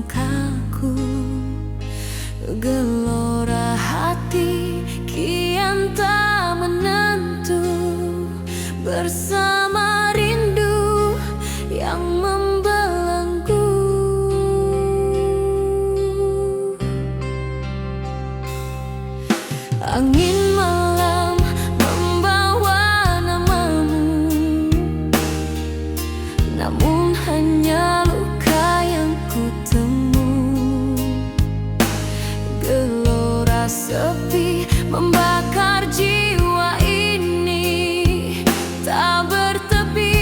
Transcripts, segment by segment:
langkahku. Gelora hati kian tak menentu, bersama rindu yang membelenggu. Angin malam membawa namamu, namun hanya luka yang kutemu. Gelora sepi membakar jiwa ini, tak bertepi,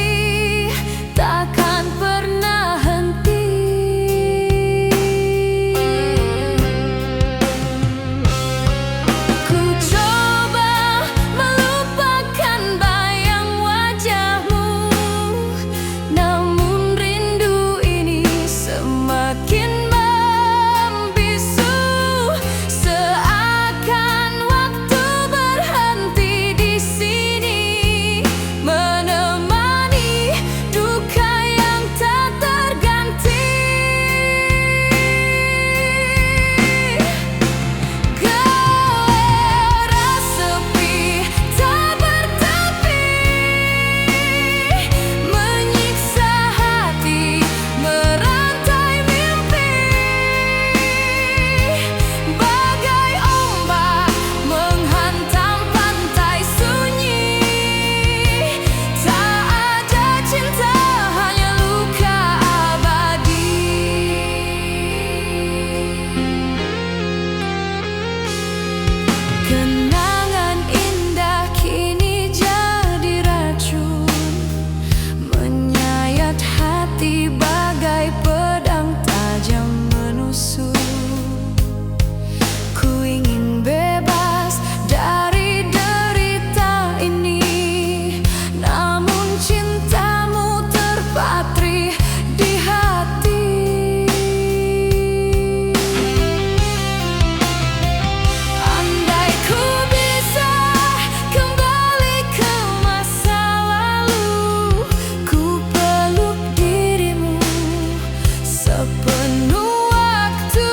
takkan pernah henti. Ku coba melupakan bayang wajahmu, namun rindu ini semakin membisu. Seakan waktu berhenti di sini, menemani duka yang tak terganti. Gelora sepi tak bertepi, menyiksa hati, merantai mimpi. Bagai ombak menghantam pantai sunyi, tak ada cinta, hanya luka abadi. Kenangan indah kini jadi racun, menyayat hati bagai pedang tajam menusuk. Ku ingin bebas dari derita ini, namun cintamu terpatri di hati. Andai ku bisa kembali ke masa lalu, ku peluk dirimu sepenuh waktu.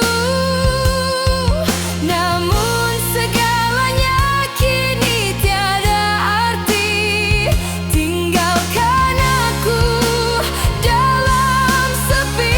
Namun segalanya kini tiada arti, tinggalkan aku dalam sepi.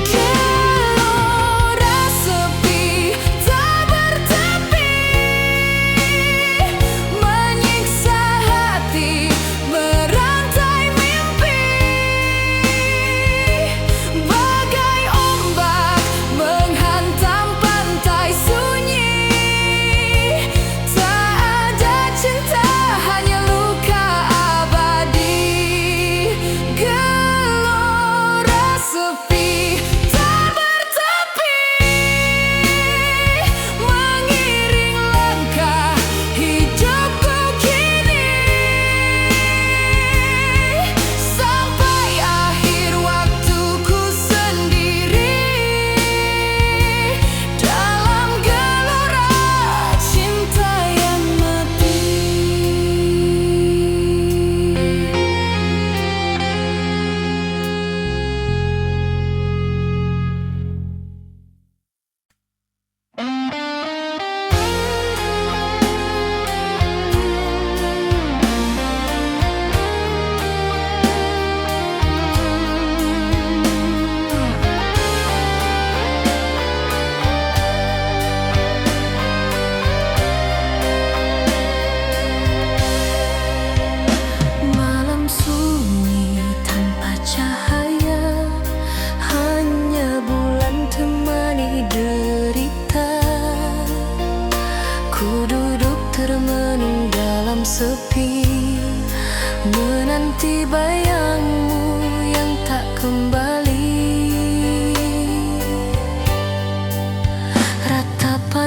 Gelora sepi tak bertepi, menyiksa hati, merantai mimpi. Bagai ombak menghantam pantai sunyi, tak ada cinta, hanya luka abadi. Gelora sepi tak bertepi, mengiring langkah hidupku kini, sampai akhir waktuku sendiri dalam gelora cinta yang mati. Malam sunyi tanpa cahaya, hanya bulan temani derita. Ku duduk termenung dalam sepi, menanti bayang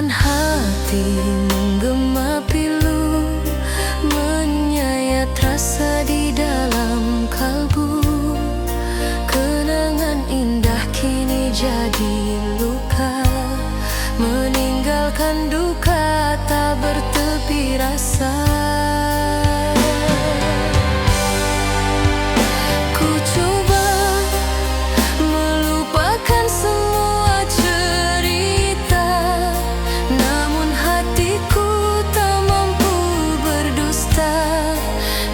Perasaan hati menggema pilu, menyayat rasa di dalam kalbu. Kenangan indah kini jadi luka, meninggalkan duka tak bertepi rasa. Ku coba melupakan semua cerita, namun hatiku tak mampu berdusta.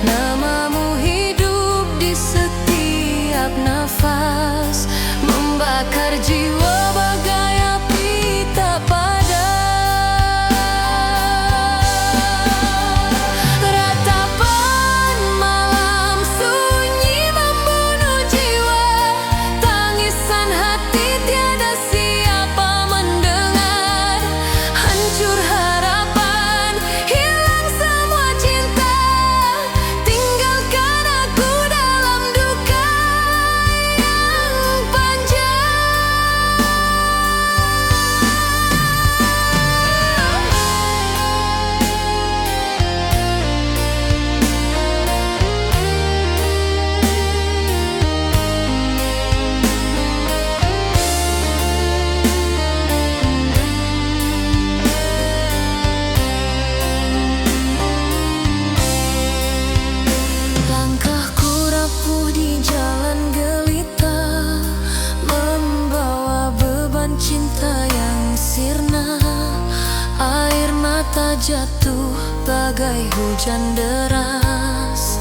Namamu hidup di setiap nafas, membakar jiwa bagai api tak padam. Ratapan malam sunyi membunuh jiwa, tangisan hati tiada siapa mendengar. Hancur harapan, hilang semua cinta, tinggalkan aku dalam duka yang panjang. Langkahku rapuh di jalan gelita, membawa beban cinta yang sirna. Air mata jatuh bagai hujan deras,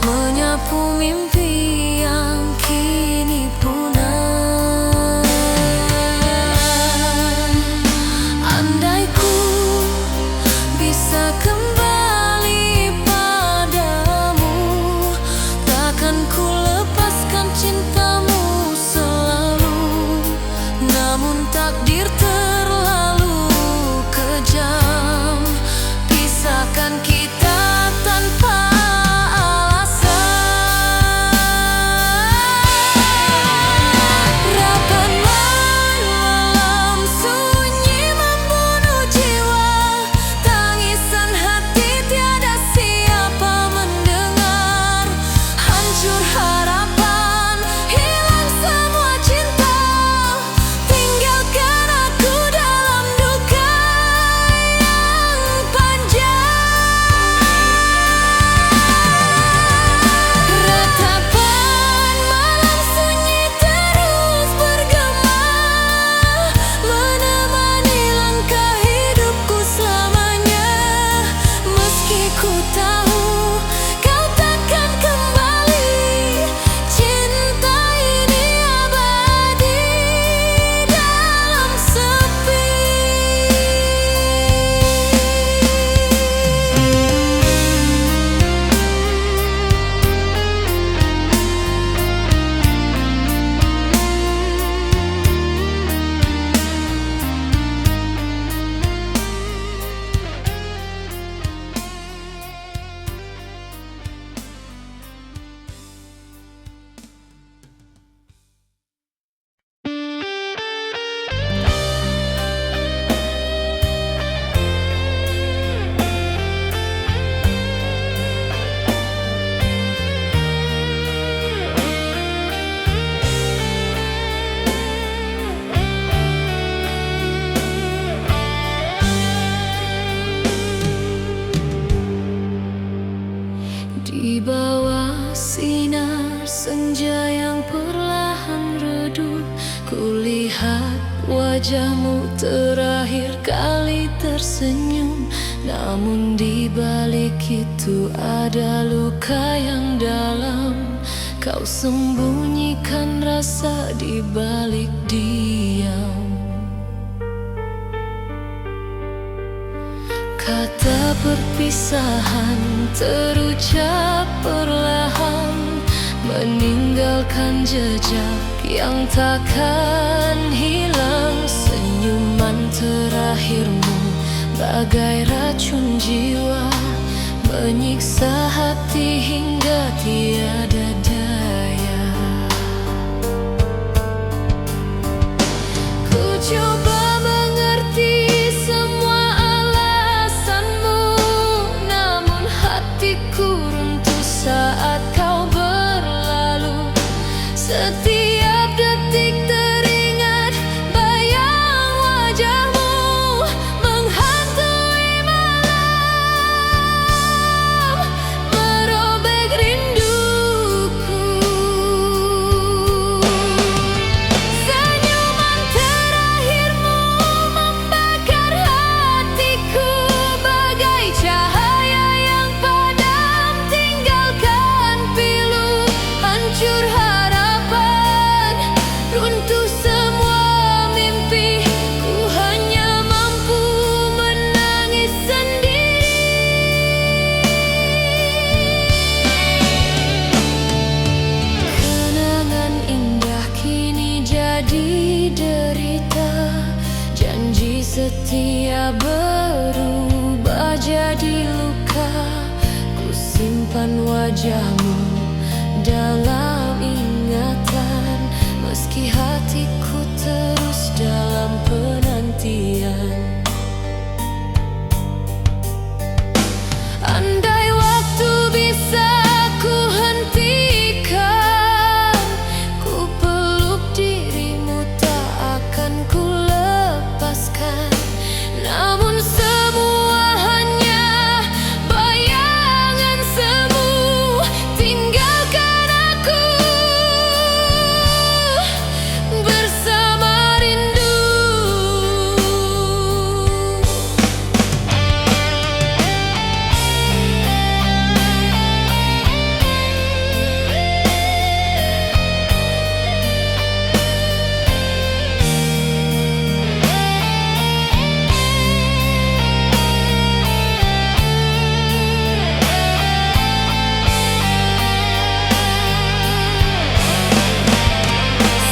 menyapu mimpi yang kini punah. Andai ku bisa kembali padamu, takkan ku lepaskan cintamu selalu. Namun takdir terlalu kejam, pisahkan kita tanpa alasan. Rapan malam sunyi membunuh jiwa, tangisan hati tiada siapa mendengar. Hancur harapan, hilang semua cinta, tinggalkan aku dalam duka yang panjang. Ratapan malam sunyi terus bergema, menemani langkah hidupku selamanya. Meski ku tahu kau takkan kembali, cinta ini abadi dalam sepi. Di bawah sinar senja yang perlahan redup, kulihat wajahmu terakhir kali tersenyum. Namun di balik itu ada luka yang dalam, kau sembunyikan rasa di balik diam. Kata perpisahan terucap perlahan, meninggalkan jejak yang takkan hilang. Senyuman terakhirmu bagai racun jiwa, menyiksa hati hingga tiada daya. Ku coba mengerti semua setia berubah jadi luka. Ku simpan wajahmu dalam ingatan, meski hatiku terus dalam penantian. Andai waktu bisa ku hentikan, ku peluk dirimu, tak akan ku lepaskan. Namun semua hanya bayangan semu, tinggalkan aku bersama rindu.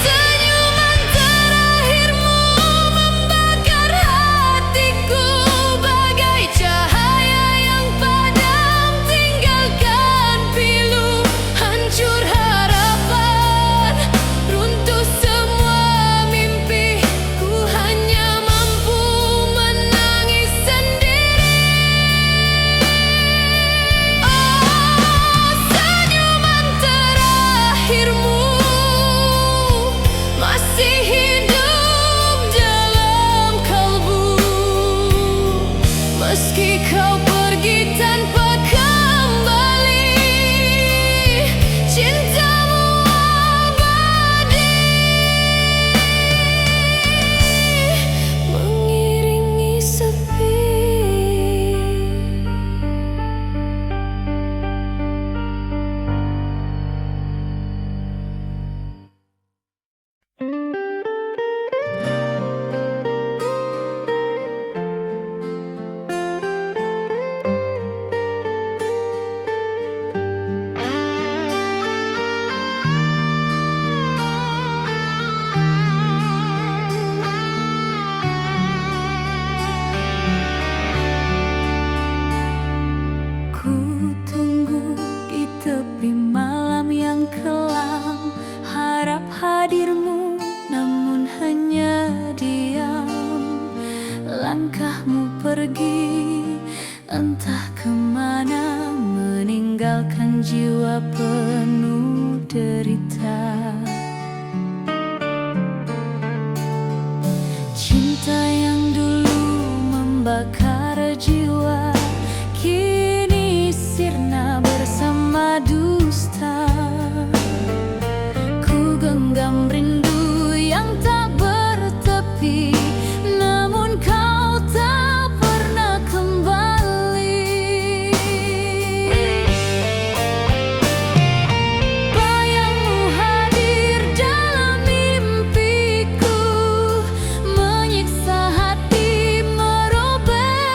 Senyuman terakhirmu membakar hatiku, bagai cahaya yang padam tinggalkan pilu. Hancur harapan, runtuh semua mimpi, ku hanya mampu menangis sendiri. Oh, senyuman terakhirmu masih hidup dalam kalbu, meski kau pergi tanpa kembali, cintamu abadi mengiringi sepi. Ku tunggu di tepi malam yang kelam, harap hadirmu namun hanya diam. Langkahmu pergi entah kemana, meninggalkan jiwa penuh derita. Cinta yang dulu membakar jiwa kini sirna bersama dusta. Ku genggam rindu yang tak bertepi, namun kau tak pernah kembali. Bayangmu hadir dalam mimpiku, menyiksa hati, merobek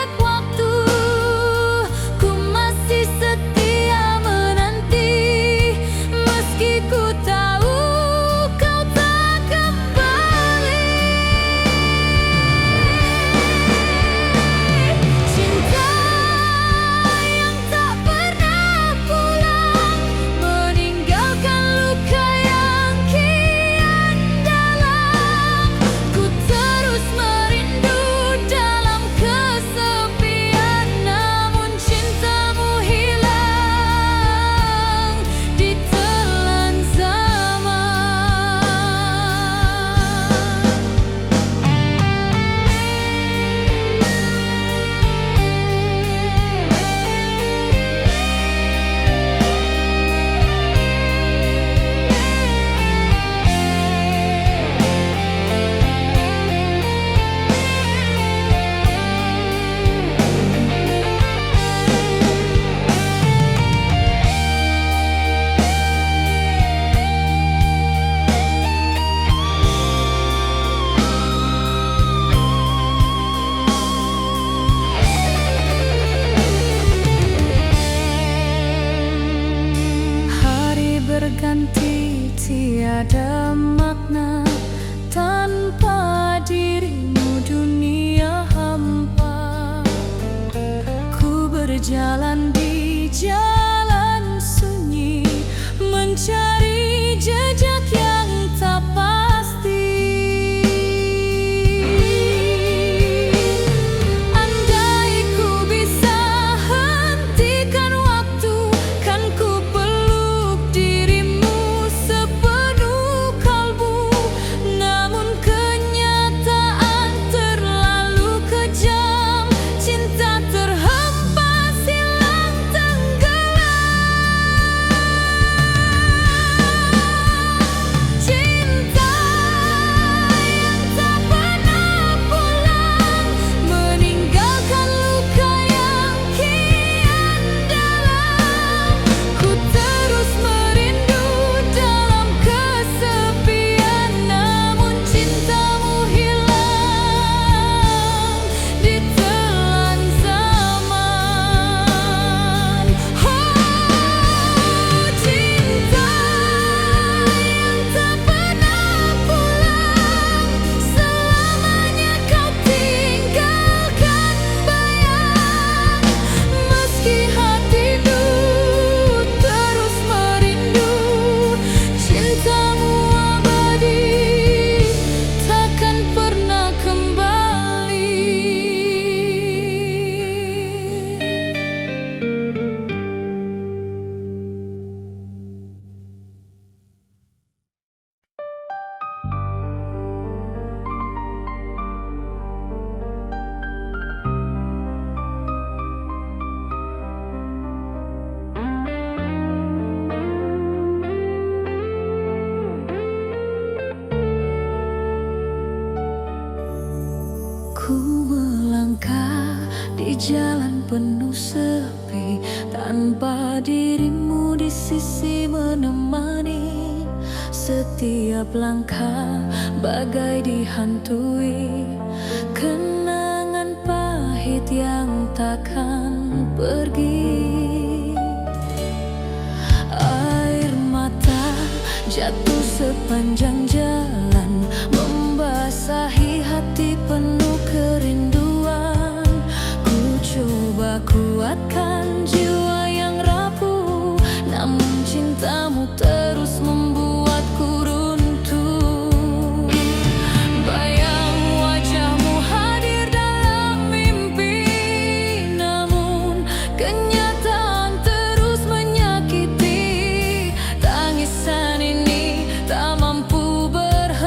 melangkah di jalan penuh sepi, tanpa dirimu di sisi menemani. Setiap langkah bagai dihantui kenangan pahit yang takkan pergi. Air mata jatuh sepanjang jalan, membasahi hati penuh kerinduan. Ku coba kuatkan jiwa yang rapuh, namun cintamu terus membuatku runtuh. Bayang wajahmu hadir dalam mimpi, namun kenyataan terus menyakiti. Tangisan ini tak mampu berhenti.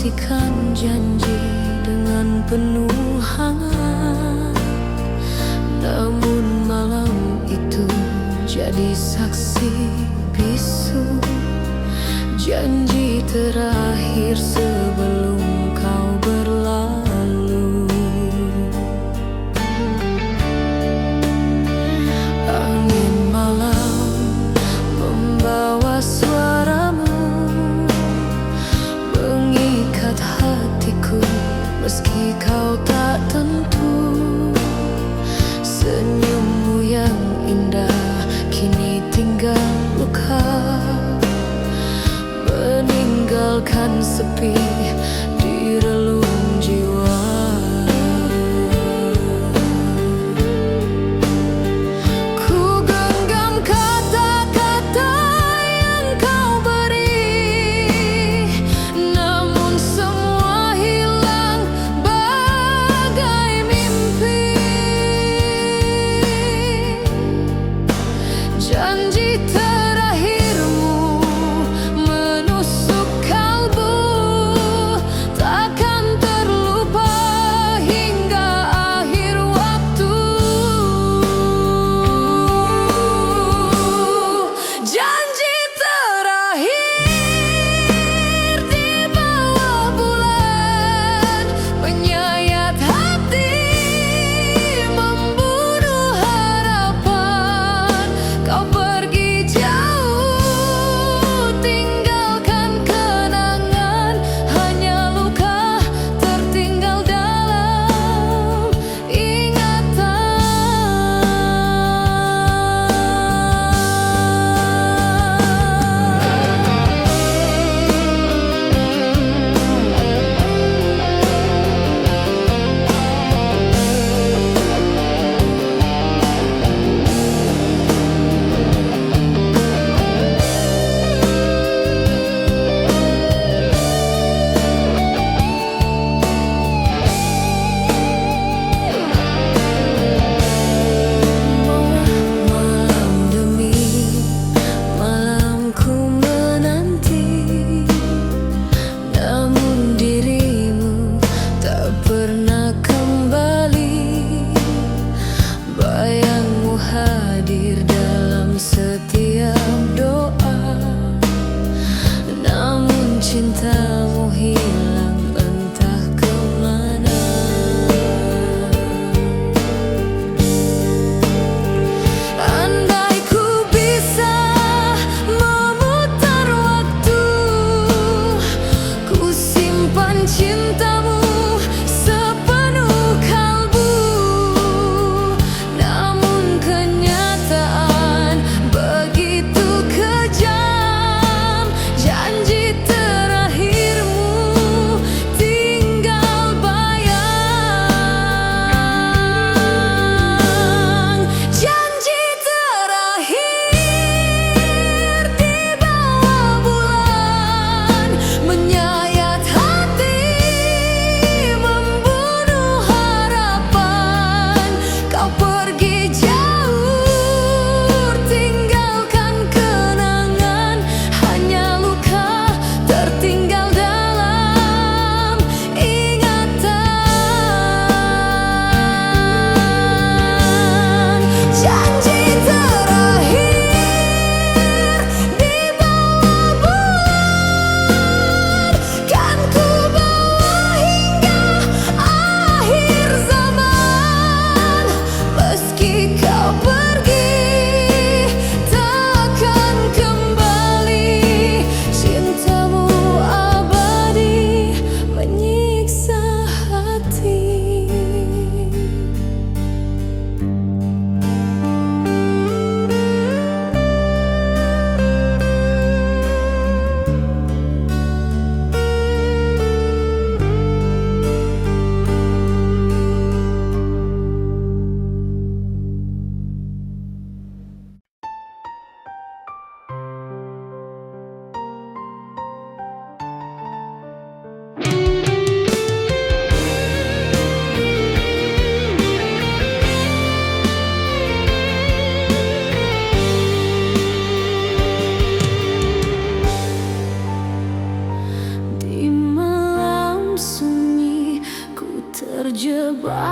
menyaksikan janji dengan penuh hangat. Namun malam itu jadi saksi bisu, janji terakhir sebelum kau berlalu. Angin malam membawa suaramu, mengikat hatiku meski kau tak tentu. Senyummu yang indah kini tinggal luka, meninggalkan sepi di relung jiwa. Ku genggam kata-kata yang kau beri, namun semua hilang bagai mimpi. Janji terakhirmu menusuk kalbu,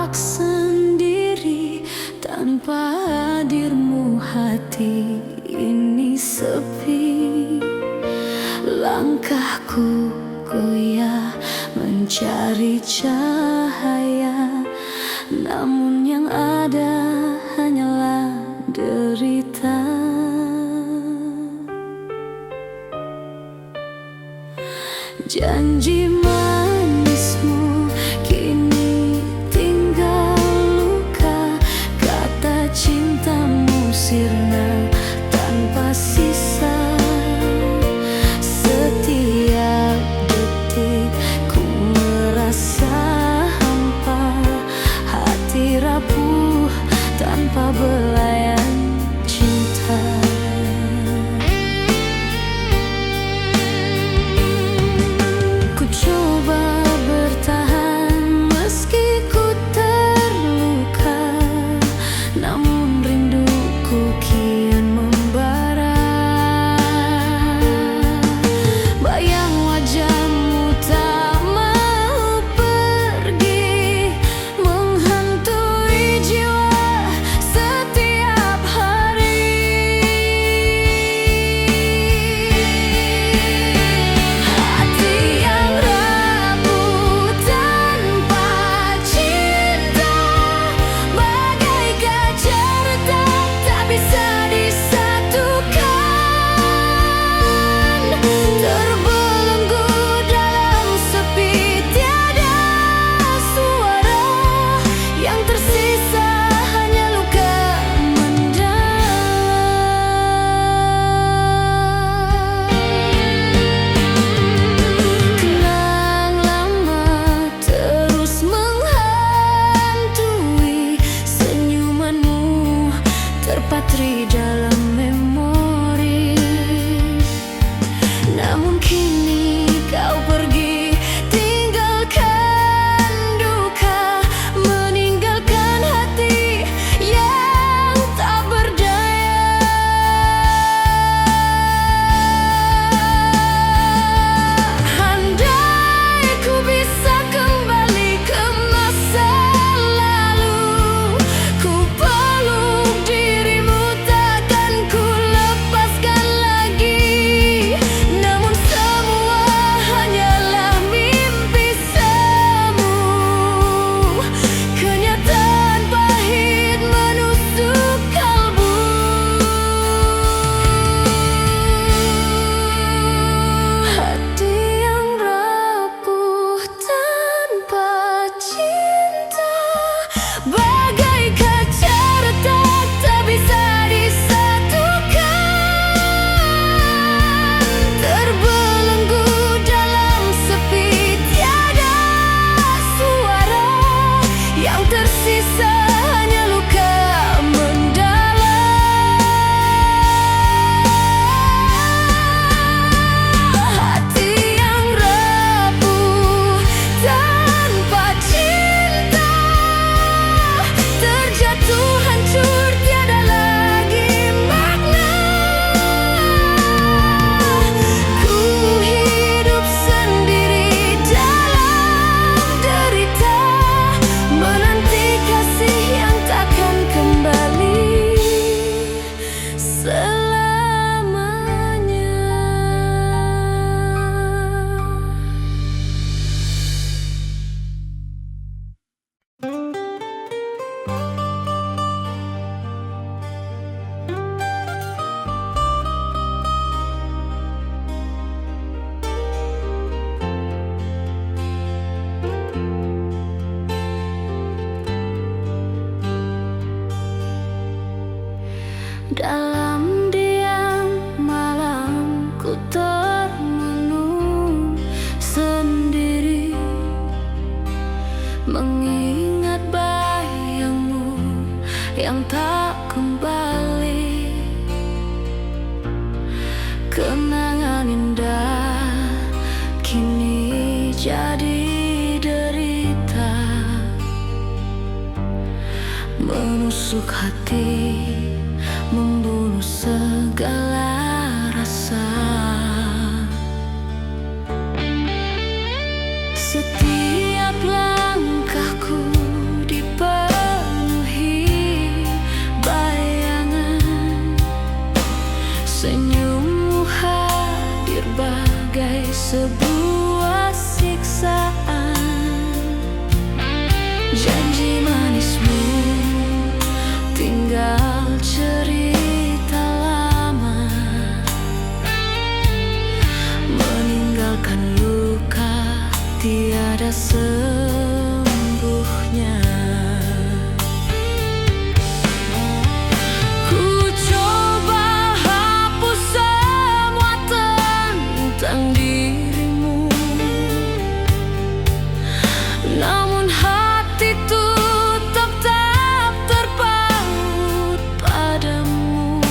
tampak sendiri. Tanpa hadirmu hati ini sepi. Langkahku goyah mencari cahaya, namun yang ada hanyalah derita. Janji manismu kini tinggal luka. Kata cintamu sirna tanpa sisa. Setiap detik ku merasa hampa. Hati rapuh tanpa belayan cinta. Coba bertahan meski ku terluka, namun rinduku kian membara. Bayang wajahmu tak mau pergi, menghantui jiwa setiap hari. Hati yang rapuh tanpa cinta, bagai kaca retak tak bisa disatukan. Terbelenggu dalam sepi, tiada suara. Yang tersisa hanya luka mendalam. Kenang lama terus menghantui, senyumanmu terpatri dalam memori. Namun kini kau pergi, tinggalkan duka, meninggalkan hati yang tak berdaya. Andai ku bisa kembali ke masa lalu, ku peluk dirimu, takkan ku lepaskan lagi. Namun semua hanyalah mimpi semu. Kenyataan pahit menusuk kalbu. Hati yang rapuh tanpa cinta, bagai kaca retak tak bisa disatukan. Terbelenggu dalam sepi, tiada suara. Yang tersisa hanya luka mendalam. Hati yang rapuh tanpa cinta, terjatuh hancur tiada lagi makna. Ku hidup sendiri dalam derita, menanti kasih yang takkan kembali selamanya. Dalam diam malam ku termenung sendiri, mengingat bayangmu yang tak kembali. Kenangan indah kini jadi derita, menusuk hati, membunuh segala rasa. Setiap langkahku di sebuah siksaan. Janji manismu tinggal cerita lama, meninggalkan luka tiada sembuhnya. Ku coba hapus semua tentang dirimu, namun hatiku tetap terpaut padamu.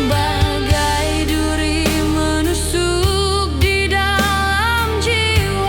Bagai duri menusuk di dalam jiwa,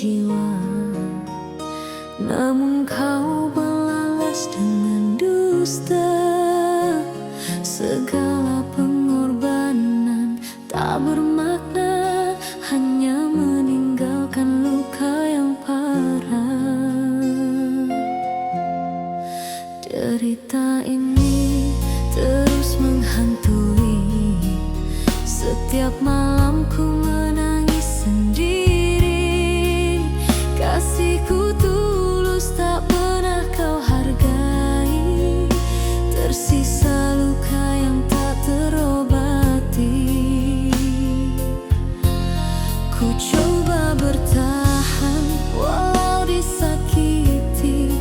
jiwa. Namun kau balas dengan dusta. Segala pengorbanan tak bermakna, hanya meninggalkan luka yang parah. Derita ini terus menghantui. Setiap malam ku menangis sendiri. Kasihku tulus tak pernah kau hargai. Tersisa luka yang tak terobati. Ku coba bertahan walau disakiti,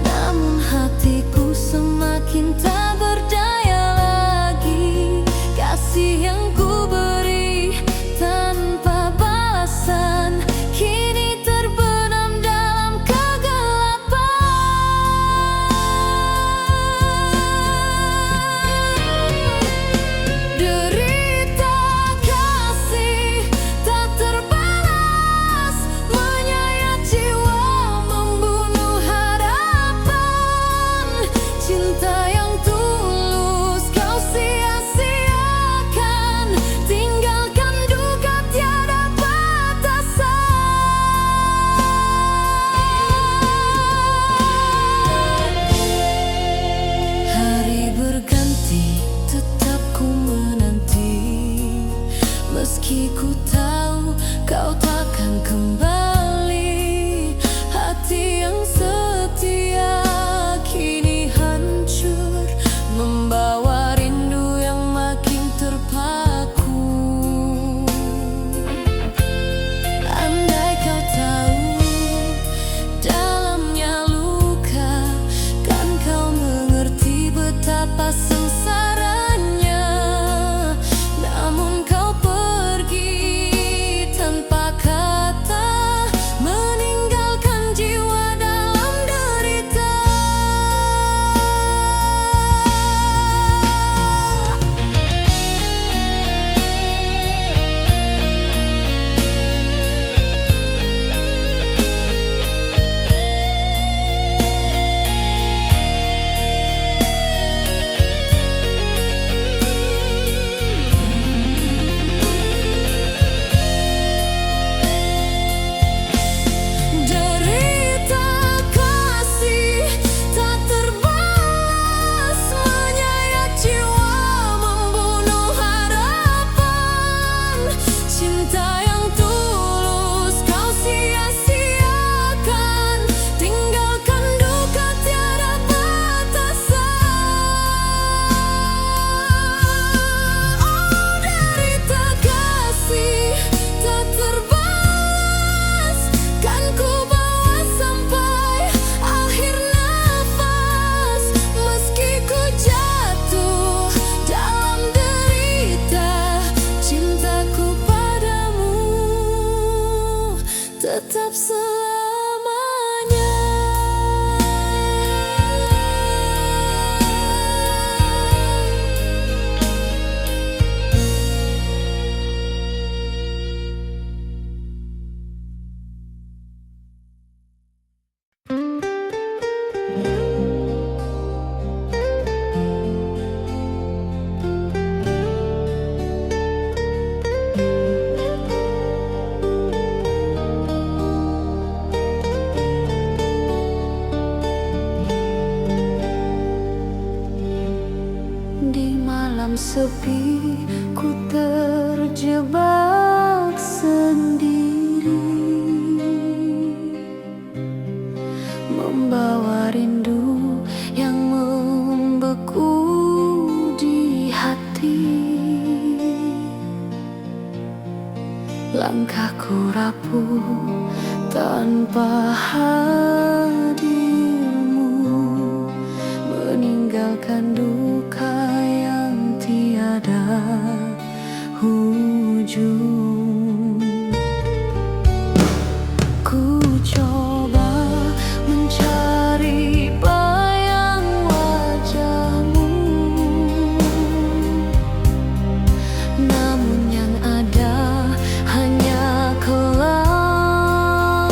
namun hatiku semakin tak berdaya lagi. Kasih yang ku beri tanpa balasan kini terbenam dalam kegelapan. Derita kasih tak terbalas, menyayat jiwa, membunuh harapan. Cinta yang tulus kau sia-siakan, tinggalkan duka tiada batasan. Hari berganti, tetap ku menanti. Meski ku tahu kau takkan kembali. Hati yang setia kini hancur, membawa rindu yang makin terpaku. Andai kau tahu dalamnya luka, kan kau mengerti betapa sengsaranya. Namun kau pergi tanpa kata, meninggalkan jiwa dalam derita. Derita kasih tak terbalas, menyayat jiwa, membunuh harapan. Cinta yang tulus kau sia-siakan, tinggalkan duka tiada batasan. Oh, derita kasih tak terbalas, kan ku bawa sampai akhir nafas. Meski ku jatuh dalam derita, cintaku padamu tetap selamanya. Di malam sepi ku terjebak sendiri, membawa rindu yang membeku di hati. Langkahku rapuh tanpa hadirmu, meninggalkan duka yang tiada ujung. Ku coba mencari bayang wajahmu, namun yang ada hanya kelam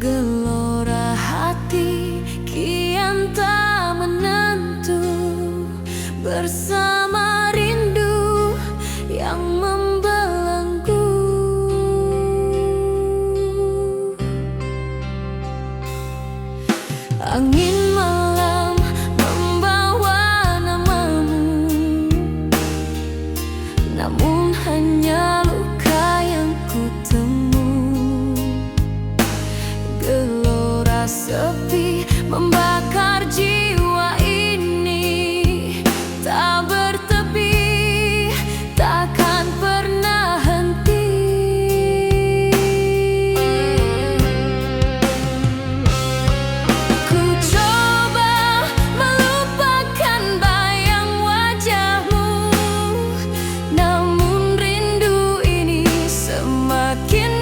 Gelora hati kian tak menentu, bersama rindu yang membelenggu. Angin malam membawa namamu, namun hanya luka yang kutemu. Gelora sepi membakar jiwa ini, tak bertepi, takkan pernah henti. Ku coba melupakan bayang wajahmu, namun rindu ini semakin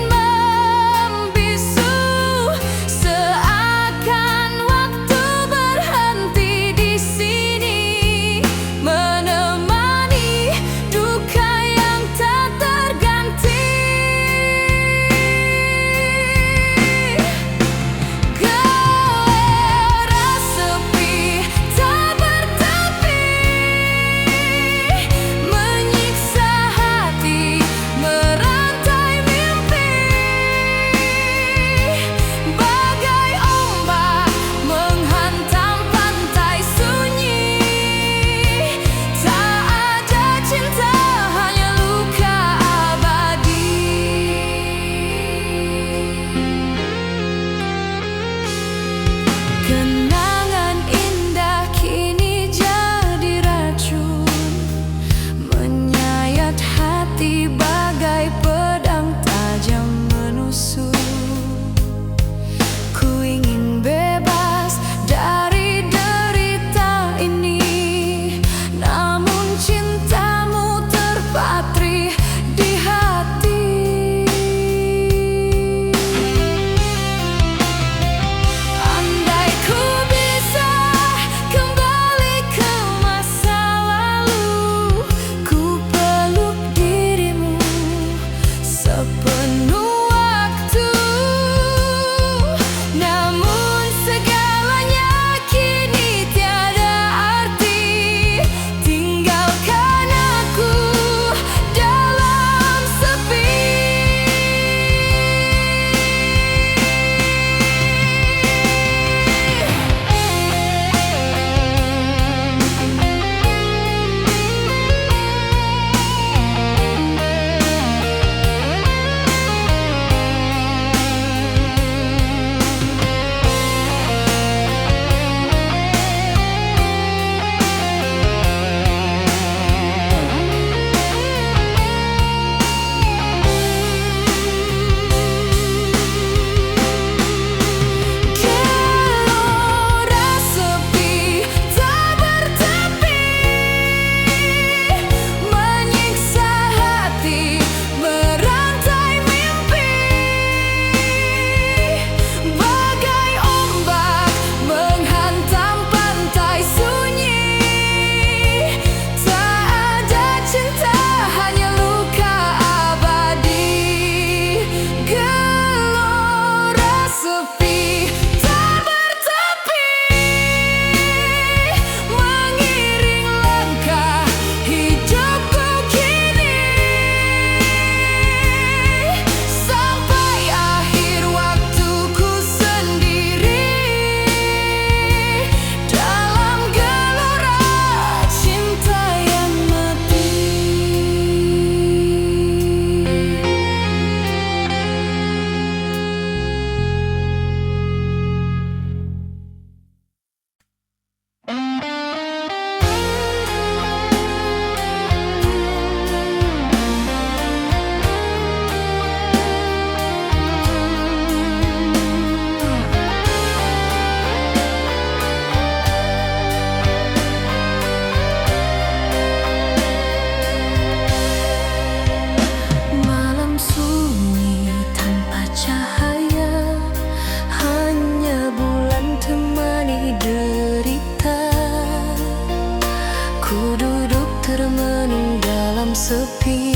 sepi,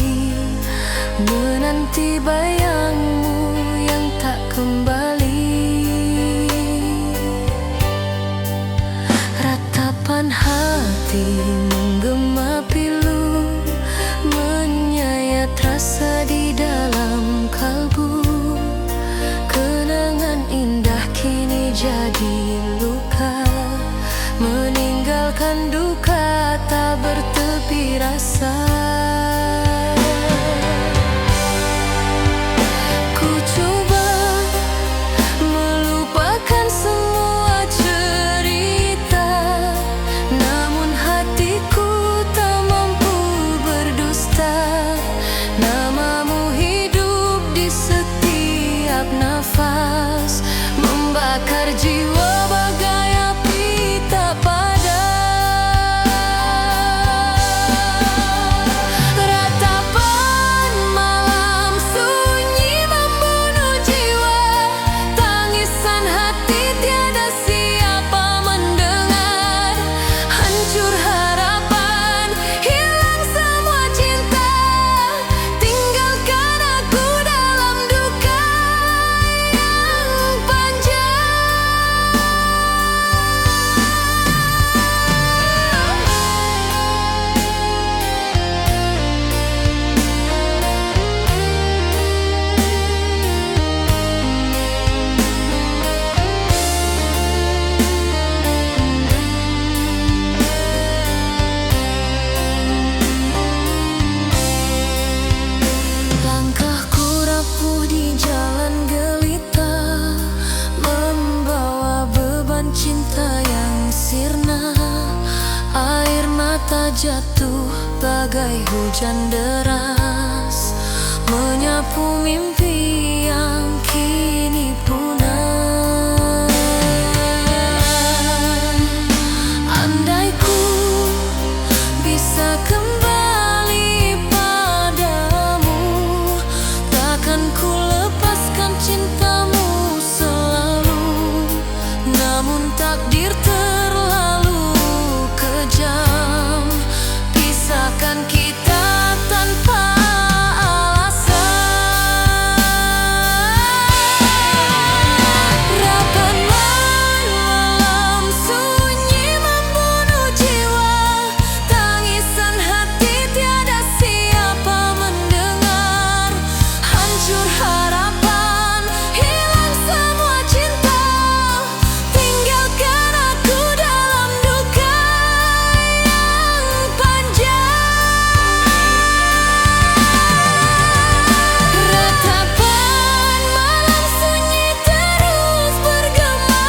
menanti bayangmu yang tak kembali. hati menggema pilu, menyayat rasa di dalam kalbu. Kenangan indah kini jadi luka, meninggalkan duka tak bertepi rasa. Ku coba melupakan semua cerita, namun hatiku tak mampu berdusta. Namamu hidup di setiap nafas, membakar jiwa bagai api tak padam. Ratapan malam sunyi membunuh jiwa, tangisan hati tiada siapa mendengar. Hancur harapan, hilang semua cinta, tinggalkan aku dalam duka yang panjang. Langkahku rapuh di jalan gelita, membawa beban cinta yang sirna. Air mata jatuh bagai hujan deras, menyapu mimpi yang kini punah. Andai ku bisa kembali padamu, takkan ku lepaskan cintamu selalu. Namun takdir terlalu kejam, pisahkan kita tanpa alasan. Rapan malam sunyi membunuh jiwa, tangisan hati tiada siapa mendengar. Hancur harapan, hilang semua cinta, tinggalkan aku dalam duka yang panjang. Ratapan malam sunyi terus bergema,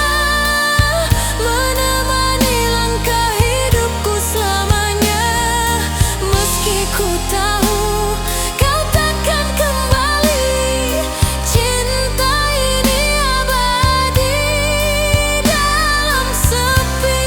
menemani langkah hidupku selamanya. Meski ku tahu kau takkan kembali, cinta ini abadi dalam sepi.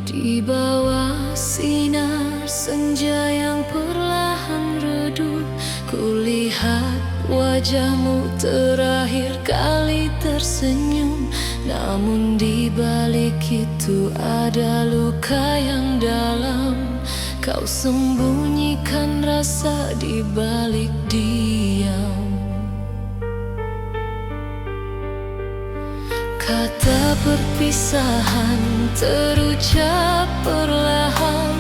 Di bawah sinar senja yang perlahan redup, kulihat wajahmu terakhir kali tersenyum. Namun di balik itu ada luka yang dalam, kau sembunyikan rasa di balik diam. Kata perpisahan terucap perlahan,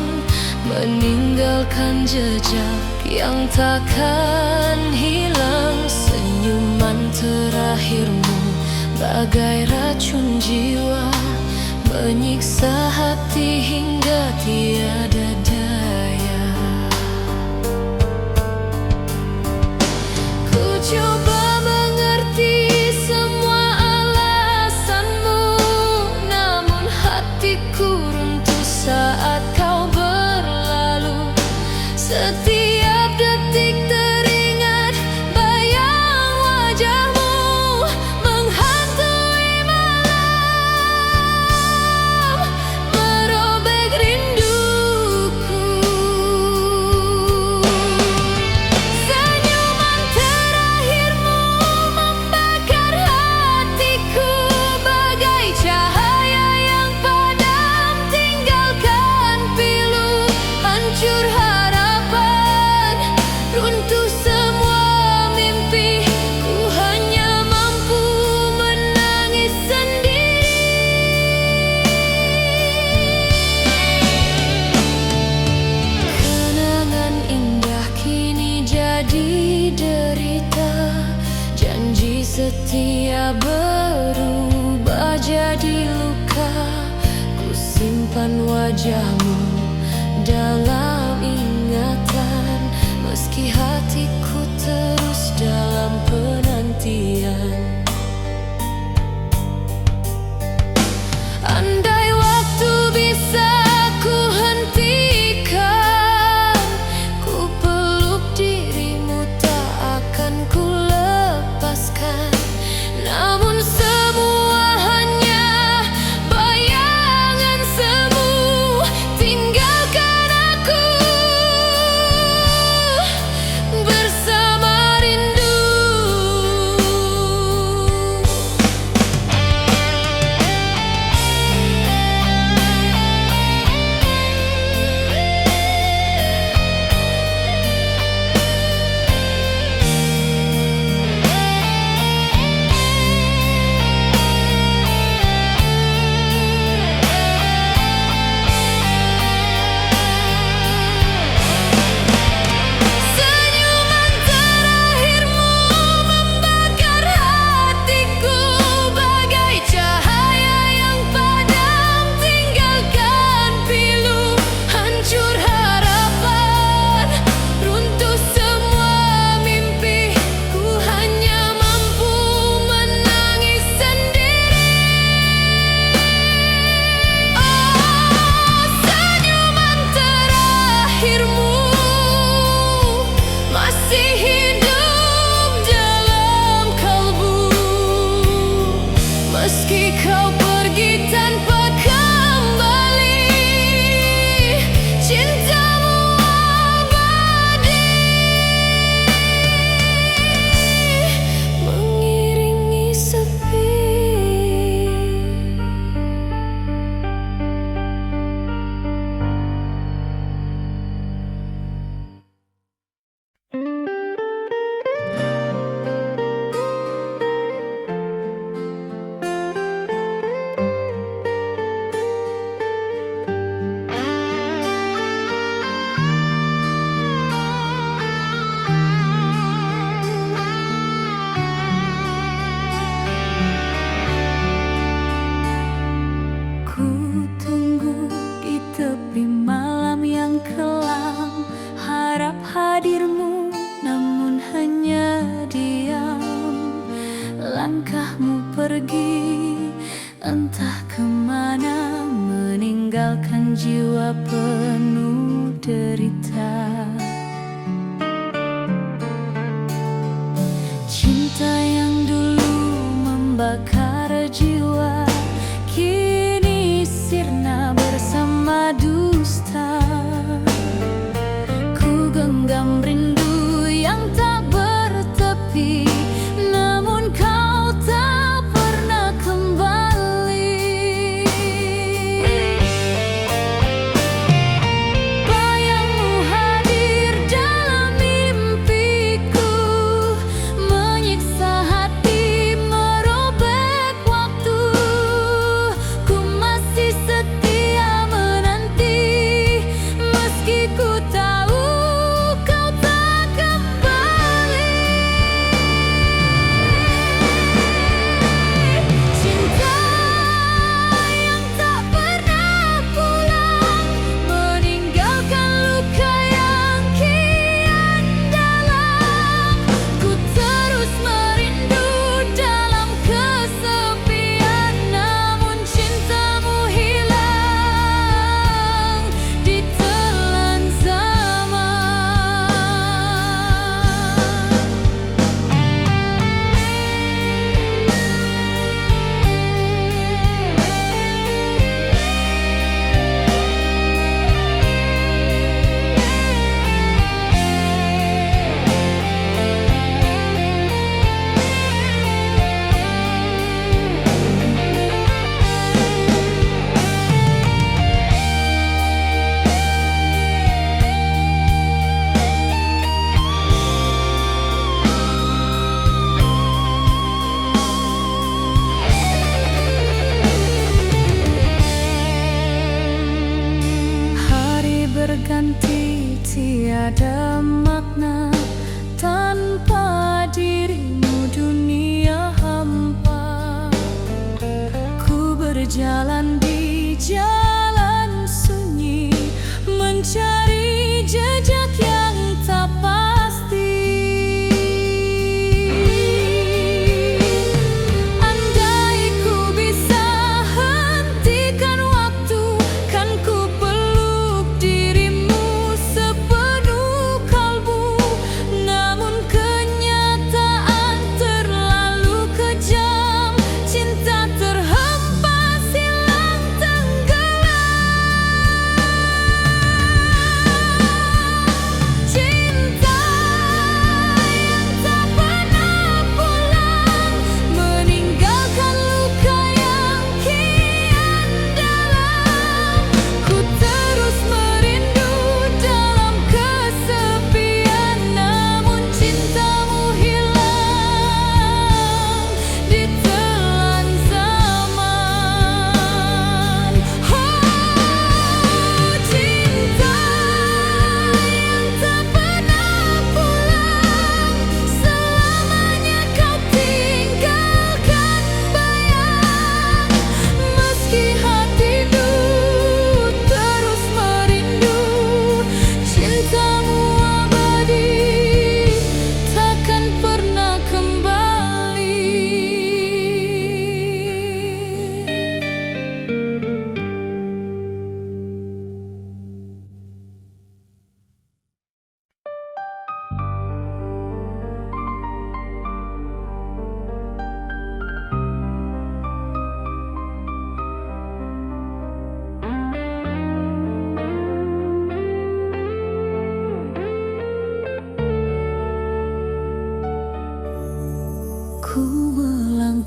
meninggalkan jejak yang takkan hilang. Senyuman terakhirmu bagai racun jiwa, menyiksa hati hingga tiada daya. Ku coba mengerti semua alasan setia berubah jadi luka. Ku simpan wajahmu dalam ingatan, meski hatiku terus dalam penantian. Andai waktu bisa ku hentikan, ku peluk dirimu tak akan ku lepaskan. Namun semua hanya bayangan semu, tinggalkan aku bersama rindu. Senyuman terakhirmu membakar hatiku bagai cahaya yang padam, tinggalkan pilu, hancur harapan, runtuh semua mimpi. Ku hanya mampu menangis sendiri. Oh, senyuman terakhirmu masih hidup dalam kalbu, meski kau pergi tanpa kembali. Cintamu abadi mengiringi sepi. Ku tunggu di tepi malam yang kelam, harap hadirmu namun hanya diam. Langkahmu pergi entah kemana, meninggalkan jiwa penuh derita. Cinta yang dulu membakar jiwa kini sirna bersama dusta. Ku genggam rindu yang tak bertepi, namun kau tak pernah kembali. Bayangmu hadir dalam mimpiku, menyiksa hati, merobek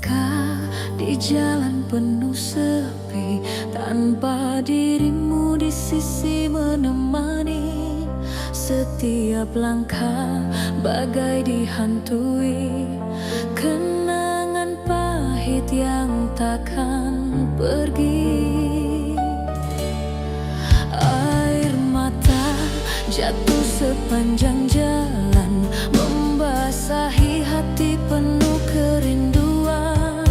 langkah di jalan penuh sepi, tanpa dirimu di sisi menemani. Setiap langkah bagai dihantui kenangan pahit yang takkan pergi. Air mata jatuh sepanjang jalan, membasahi hati penuh kerinduan.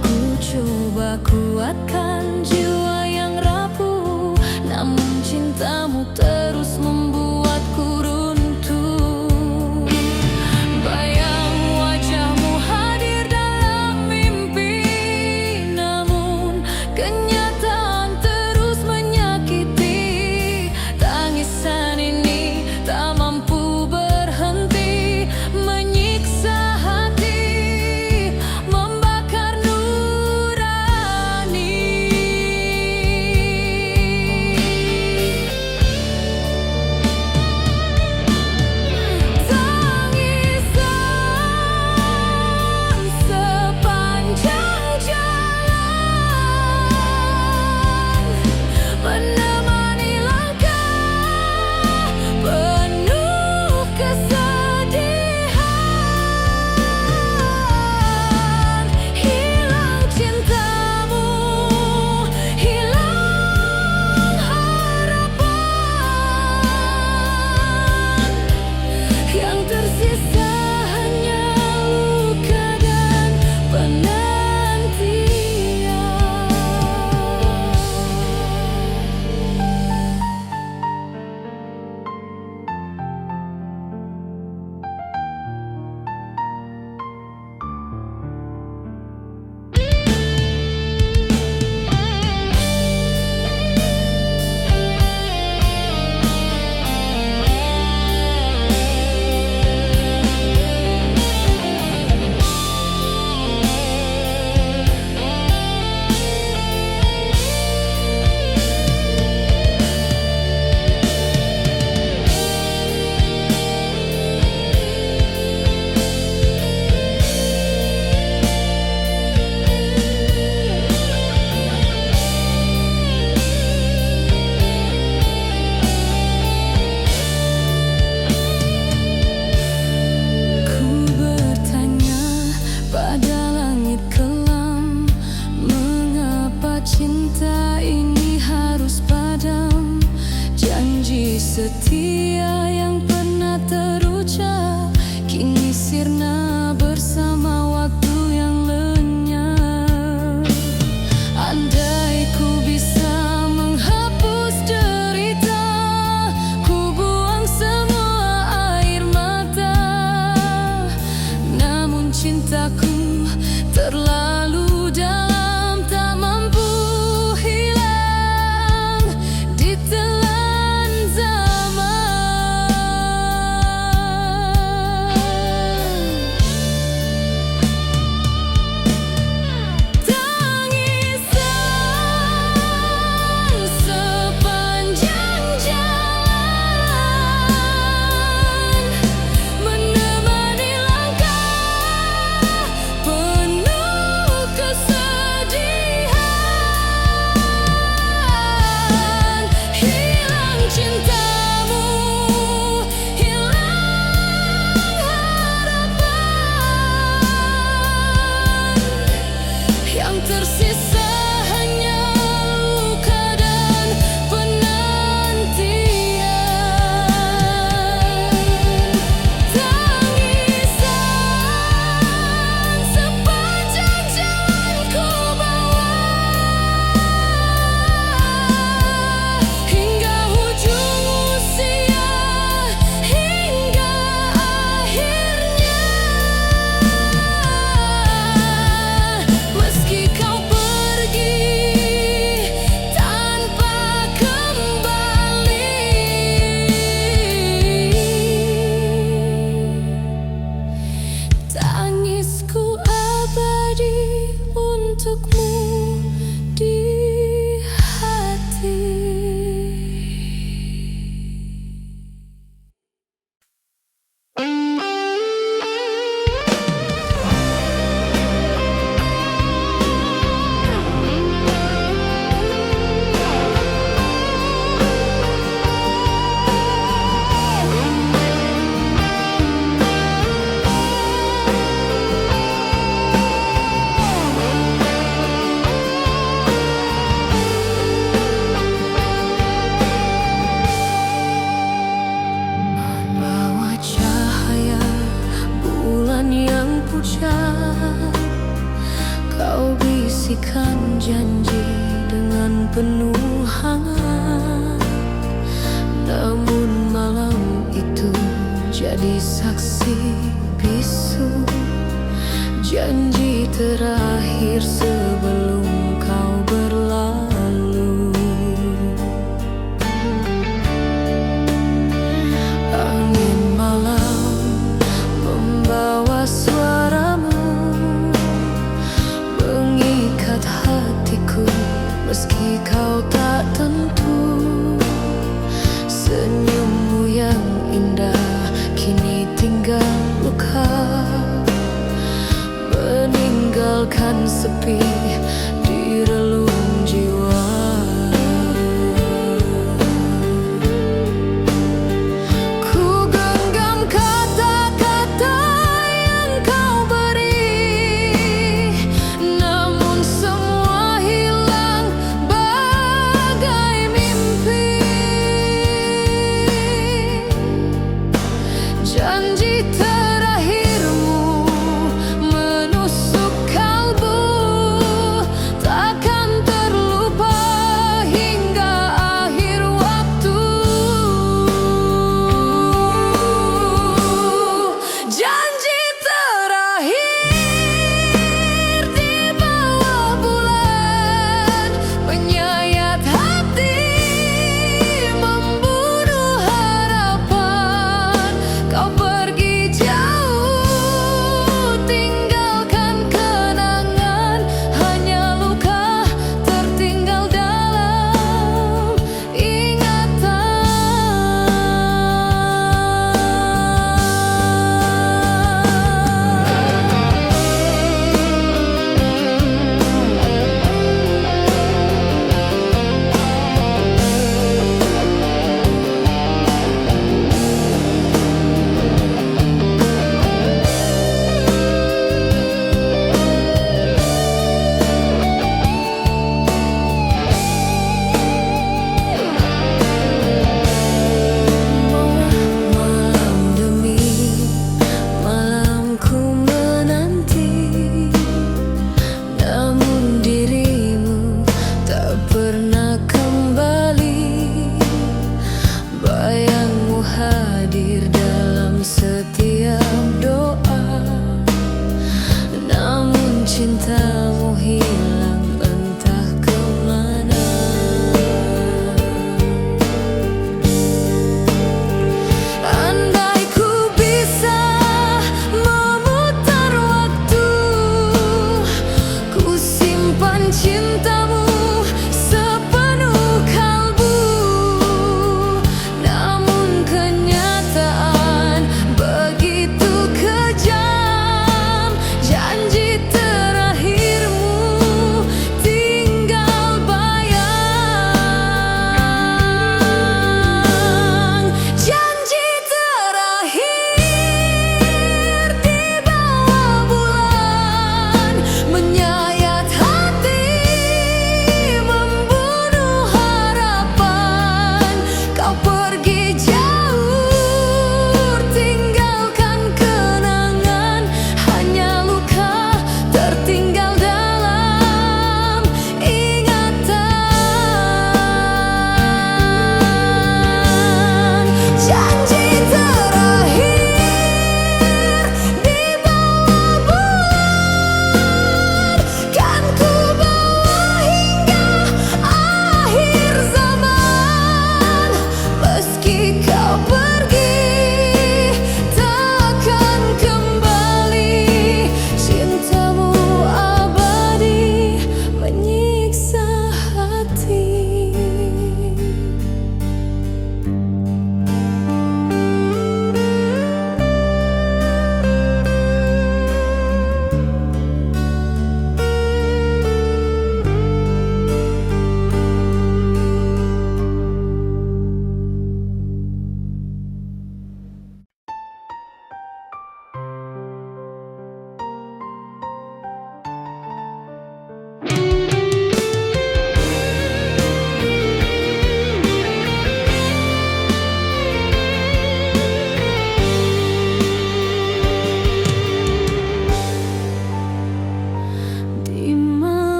Ku coba kuatkan jiwa yang rapuh, namun cintamu terus membuatku runtuh. Bayang wajahmu hadir dalam mimpi, namun kenyataan terus menyakiti. Tangisan ini tak mampu berhenti, menyiksa hati, membakar nurani. Tangisan sepanjang jalan menemani langkah penuh kesedihan. Hilang cintamu, hilang harapan, yang tersisa hanya luka dan penantian. Ku bertanya pada langit kelam, mengapa cinta ini harus padam? Janji setia yang pernah terucap kini sirna bersama waktu yang lenyap. Andai ku bisa menghapus derita, ku buang semua air mata. Namun cintaku terlalu dalam, tak mampu hilang ditelan zaman. Tangisan sepanjang jalan menemani langkah penuh kesedihan. Hilang cintamu, hilang harapan, yang tersisa hanya luka dan penantian. Tangisan sepanjang jalan ku bawa hingga ujung usia, hingga akhirnya. Meski kau pergi tanpa kembali, tangisku abadi untukmu di hati. pastikan janji dengan penuh hangat. Namun malam itu jadi saksi bisu, janji terakhir sebelum kau berlalu. Angin malam membawa suaramu, mengikat hatiku meski kau tak tentu. Senyummu yang indah kini tinggal luka, meninggalkan sepi di relung jiwa. Ku genggam kata-kata yang kau beri, namun semua hilang bagai mimpi. Janji terakhirmu menusuk kalbu, takkan terlupa hingga akhir waktu. Janji terakhir di bawah bulan, menyayat hati, membunuh harapan. Kau pergi jauh, tinggalkan kenangan, hanya luka tertinggal dalam ingatan. Malam demi malam ku menanti, namun dirimu tak pernah kembali. Bayangmu hadir dalam setiap doa, namun cintamu hilang entah kemana. Andai ku bisa memutar waktu, ku simpan cintamu sepenuh kalbu. Namun kenyataan begitu kejam, janji terakhirmu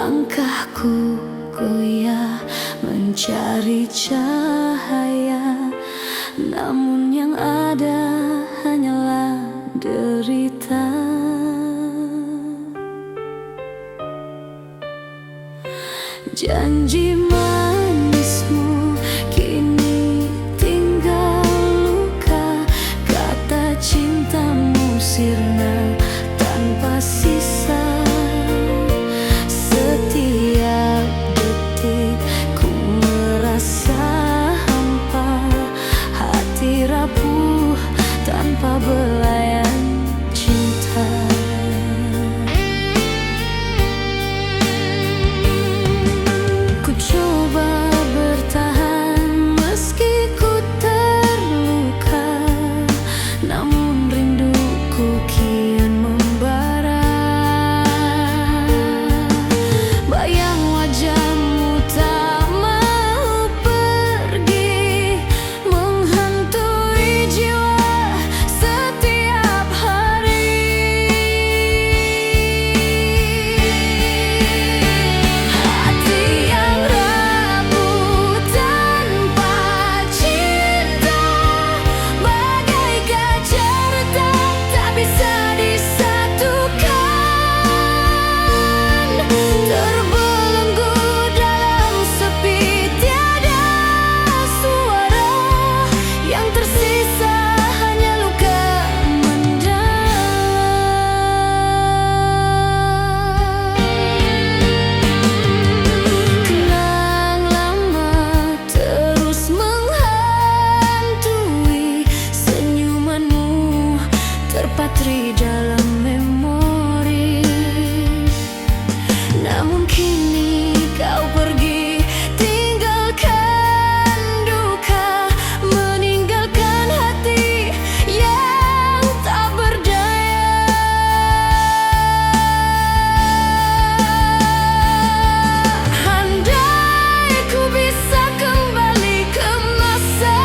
Langkahku goyah mencari cahaya, namun yang ada hanyalah derita. Janji manismu kini tinggal luka, kata cintamu sirna tanpa sisa. Setiap detik ku merasa hampa, hati rapuh tanpa belayan cinta. Ku coba bertahan meski ku terluka, namun rinduku kian membara. Bayang wajahmu tak mau pergi, menghantui jiwa setiap hari. Hati yang rapuh tanpa cinta, bagai kaca retak tak bisa disatukan. Terbelenggu dalam sepi, tiada suara, yang tersisa hanya luka mendalam. Kenang lama terus menghantui, senyumanmu terpatri dalam memori. Namun kini kau pergi, tinggalkan duka, meninggalkan hati yang tak berdaya. Andai ku bisa kembali ke masa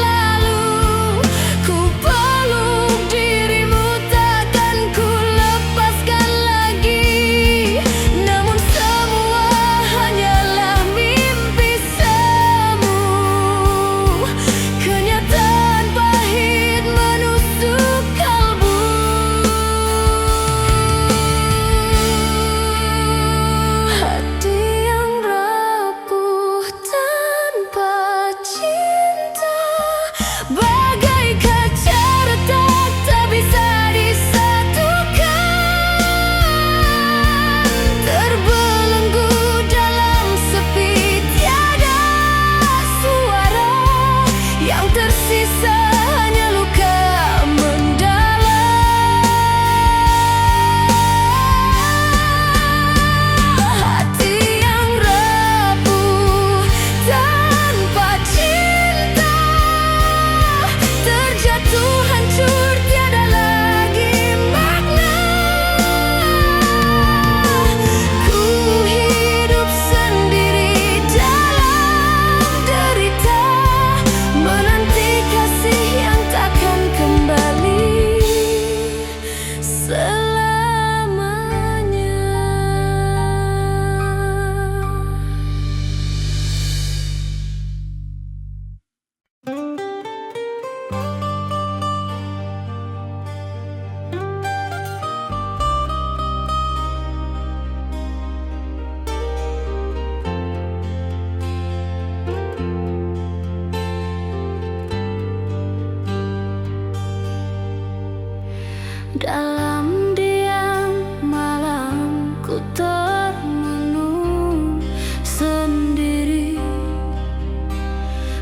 lalu, ku peluk dirimu, takkan ku lepaskan lagi. Namun semua hanyalah mimpi semu, kenyataan pahit menusuk kalbu. Hati yang rapuh tanpa cinta, bagai kaca retak tak bisa disatukan. Terbelenggu dalam sepi, tiada suara, yang tersisa hanya luka mendalam. Hati yang rapuh tanpa cinta, terjatuh hancur tiada lagi makna. Ku hidup sendiri dalam derita, menanti kasih yang takkan kembali selamanya. Dalam diam malam ku termenung sendiri,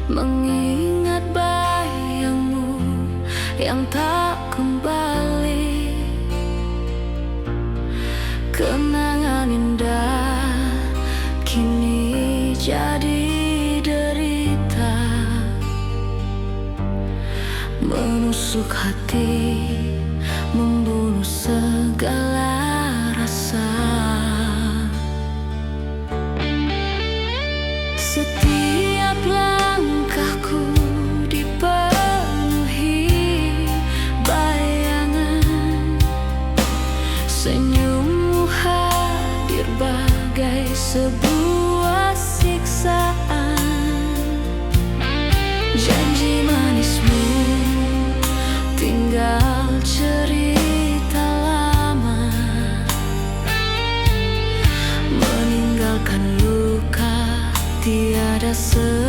mengingat bayangmu yang tak kembali. Kenangan indah kini jadi derita, menusuk hati, membunuh segala rasa. Setiap langkahku dipenuhi bayangan, senyummu hadir bagai sebuah siksaan. Janji manismu tinggal cerita lama, meninggalkan luka tiada sembuhnya.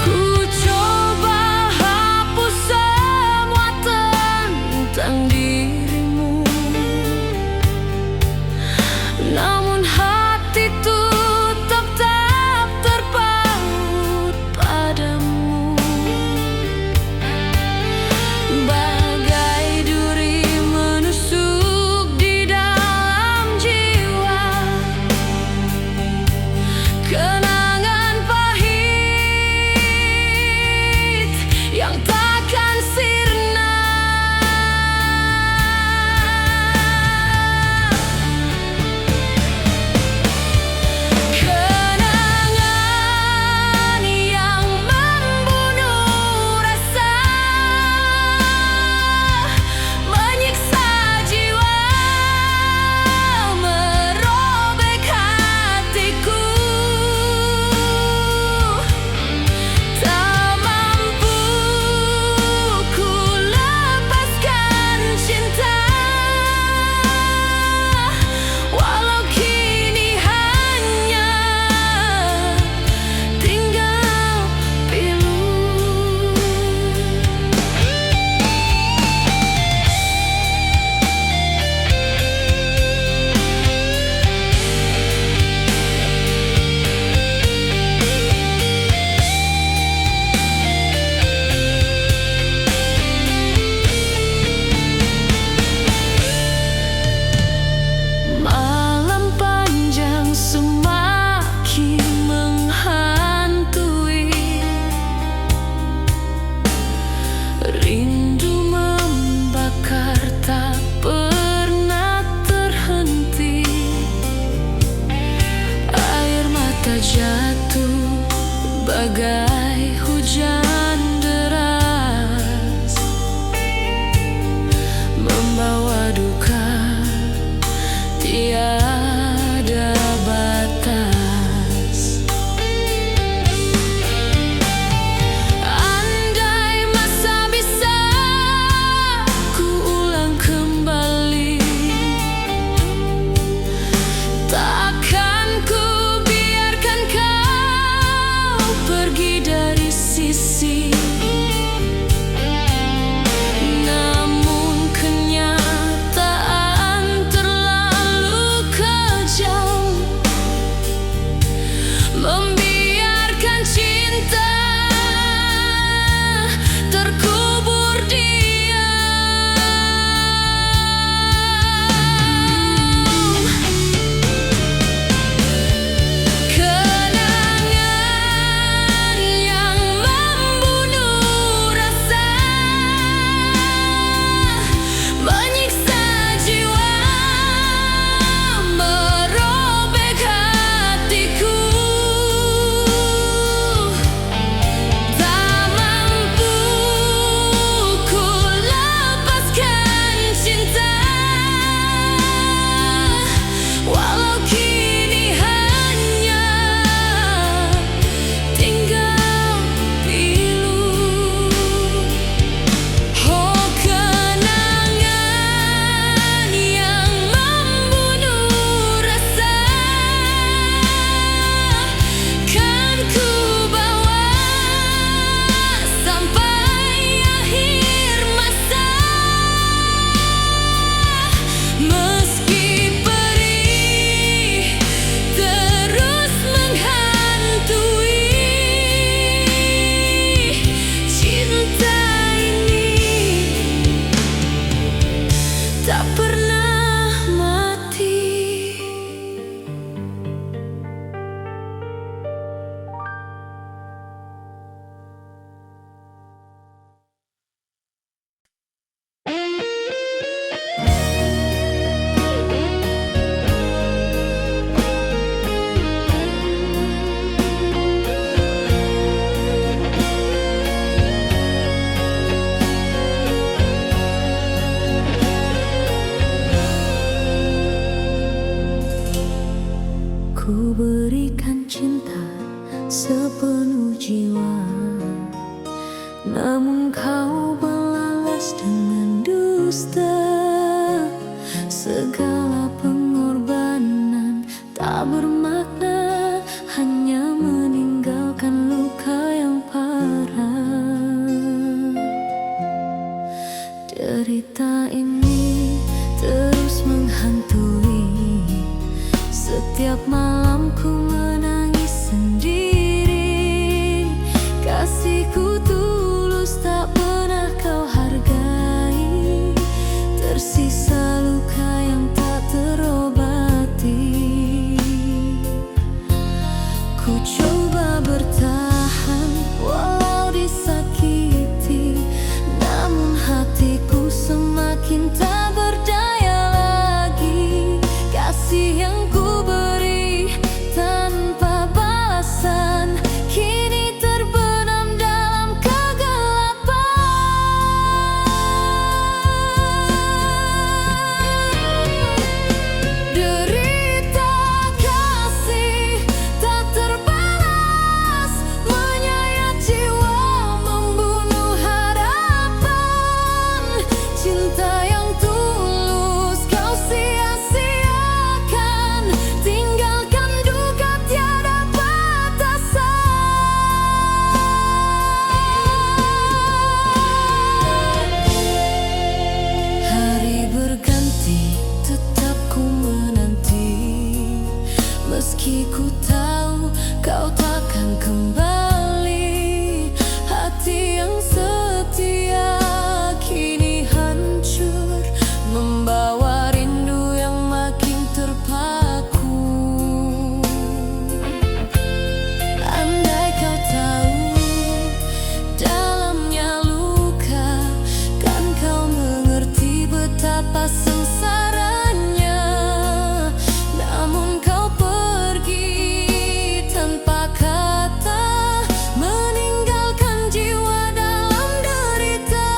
Ku coba hapus semua tentang dirimu, namun hatiku tetap terpaut padamu. Bagai duri menusuk di dalam jiwa, tulus dengan dusta. Segala pengorbanan tak bermakna, hanya meninggalkan luka yang parah. Derita ini terus menghantui. Setiap malam ku menangis sendiri. Kasihku tulus tak pernah kau hargai. Tersisa luka yang tak terobati. Ku coba bertahan walau disakiti, namun hatiku semakin tak berdaya lagi. Kasih yang ku beri tanpa balasan kini terbenam dalam kegelapan. Derita kasih tak terbalas, menyayat jiwa, membunuh harapan. Cinta yang tulus kau sia-siakan, tinggalkan duka tiada batasan. Hari berganti, tetap ku menanti. Meski ku tahu kau takkan kembali. Hati yang setia kini hancur, membawa rindu yang makin terpaku. Andai kau tahu dalamnya luka, kan kau mengerti betapa sengsaranya. Namun kau pergi tanpa kata, meninggalkan jiwa dalam derita.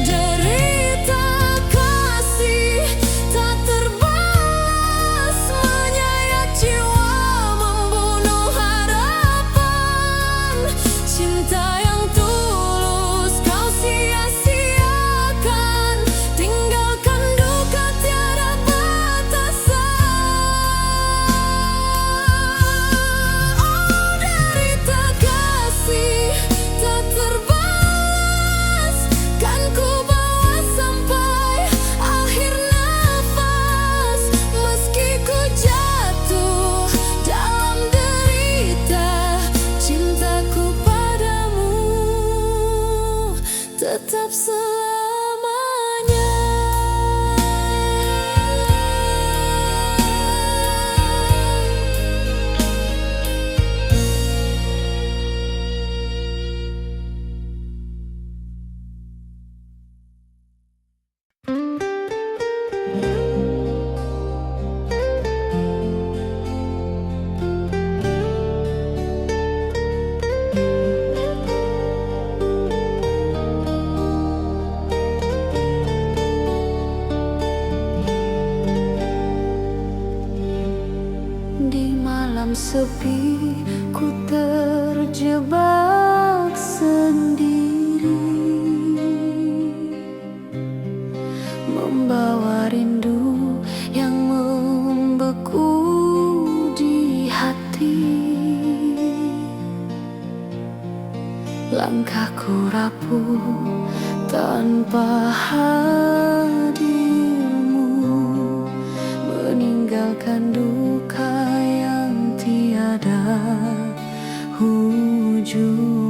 Derita kasih tak terbalas, menyayat jiwa, membunuh harapan. Cinta yang tulus kau sia-siakan, tinggalkan duka tiada batasan. Oh, derita kasih tak terbalas, kan ku bawa sampai akhir nafas. Meski ku jatuh dalam derita, cintaku padamu tetap selamanya. Di malam sepi ku terjebak sendiri, membawa rindu yang membeku di hati. Langkahku rapuh tanpa hadirmu, meninggalkan duka yang tiada ujung.